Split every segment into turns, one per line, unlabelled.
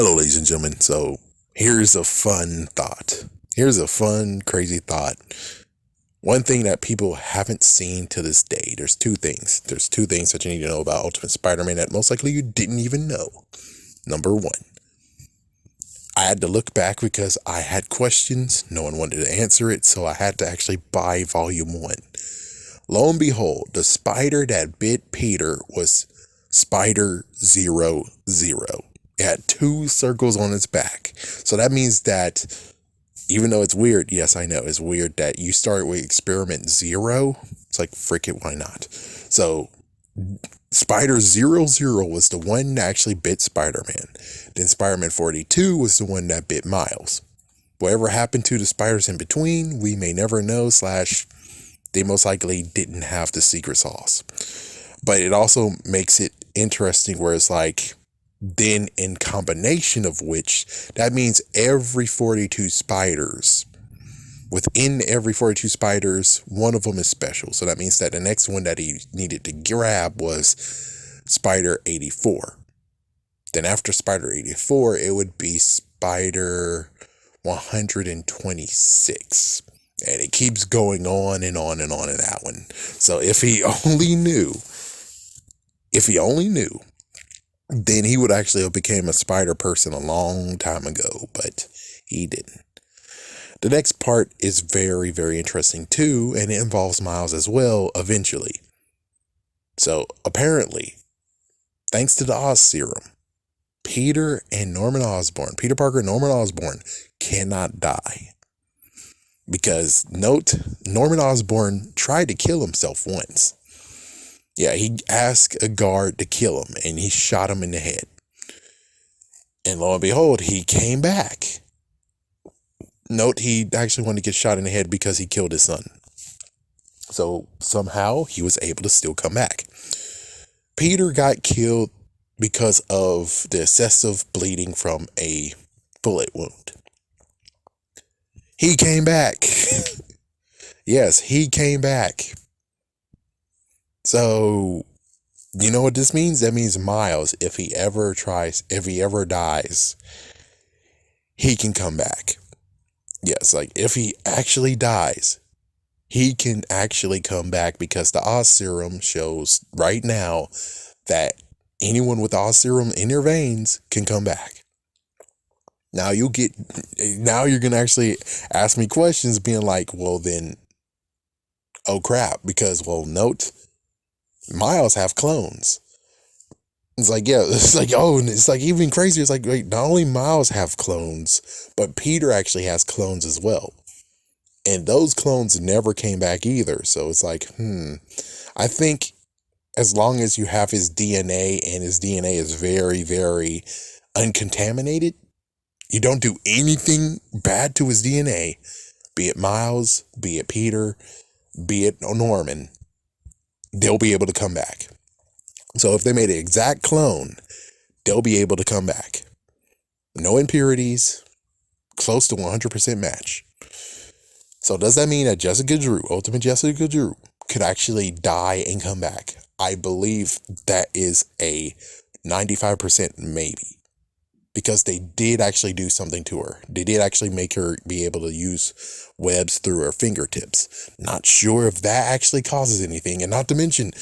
Hello, ladies and gentlemen. So, here's a fun thought. Here's a fun, crazy thought. One thing that people haven't seen to this day, there's two things. There's two things that you need to know about Ultimate Spider Man that most likely you didn't even know. Number one, I had to look back because I had questions. No one wanted to answer it, so I had to actually buy Volume 1. Lo and behold, the spider that bit Peter was Spider 00. It had two circles on its back. So that means that, even though it's weird, yes, I know, it's weird that you start with experiment 0. It's like, frick it, why not? So, Spider 00 was the one that actually bit Spider-Man. Then Spider-Man 42 was the one that bit Miles. Whatever happened to the spiders in between, we may never know, / they most likely didn't have the secret sauce. But it also makes it interesting where it's like, then in combination of which, that means every 42 spiders, within every 42 spiders, one of them is special. So that means that the next one that he needed to grab was Spider 84. Then after Spider 84, it would be Spider 126. And it keeps going on and on and on in that one. So if he only knew, then he would actually have became a spider person a long time ago, but he didn't. The next part is very, very interesting too, and it involves Miles as well eventually. So apparently, thanks to the Oz serum, Peter Parker and Norman Osborn cannot die. Because note, Norman Osborn tried to kill himself once. Yeah, he asked a guard to kill him, and he shot him in the head. And lo and behold, he came back. Note, he actually wanted to get shot in the head because he killed his son. So somehow he was able to still come back. Peter got killed because of the excessive bleeding from a bullet wound. He came back. Yes, he came back. So, you know what this means? That means Miles, if he ever dies, he can come back. Yes, like if he actually dies, he can actually come back because the Oz serum shows right now that anyone with Oz serum in their veins can come back. Now you're going to actually ask me questions being like, well then, oh crap, because, well, note, Miles have clones. It's like, yeah, it's like, oh, and it's like even crazier. It's like, wait, not only Miles have clones, but Peter actually has clones as well. And those clones never came back either. So it's like, I think as long as you have his DNA and his DNA is very, very uncontaminated, you don't do anything bad to his DNA, be it Miles, be it Peter, be it Norman, they'll be able to come back. So if they made an exact clone, they'll be able to come back. No impurities, close to 100% match. So does that mean that Ultimate Jessica Drew, could actually die and come back? I believe that is a 95% maybe. Because they did actually do something to her. They did actually make her be able to use webs through her fingertips. Not sure if that actually causes anything. And not to mention,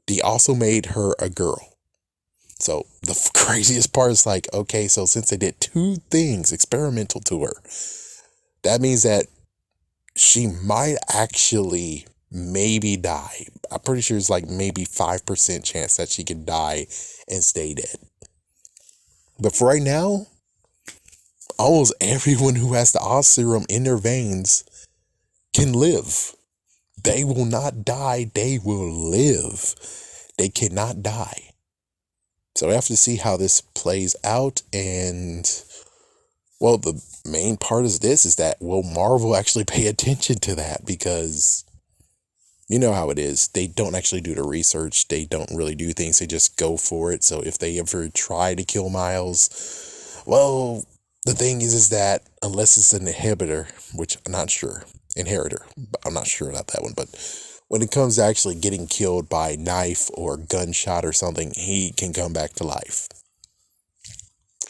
they also made her a girl. So the craziest part is like, okay, so since they did two things experimental to her, that means that she might actually maybe die. I'm pretty sure it's like maybe 5% chance that she could die and stay dead. But for right now, almost everyone who has the Oz serum in their veins can live. They will not die. They will live. They cannot die. So we have to see how this plays out. And, well, the main part of this is that, will Marvel actually pay attention to that? Because you know how it is. They don't actually do the research. They don't really do things. They just go for it. So if they ever try to kill Miles, well, the thing is that unless it's an inhibitor, which I'm not sure, inheritor, I'm not sure about that one. But when it comes to actually getting killed by knife or gunshot or something, he can come back to life.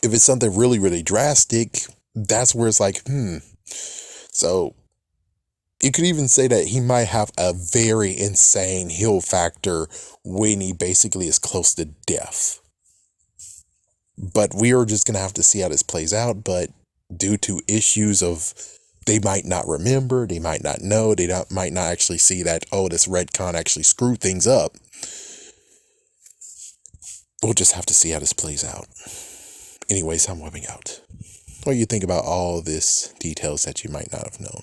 If it's something really, really drastic, that's where it's like, So you could even say that he might have a very insane heal factor when he basically is close to death. But we are just going to have to see how this plays out. But due to issues of they might not remember, they might not know, might not actually see that, oh, this retcon actually screwed things up. We'll just have to see how this plays out. Anyways, I'm webbing out. What do you think about all this details that you might not have known?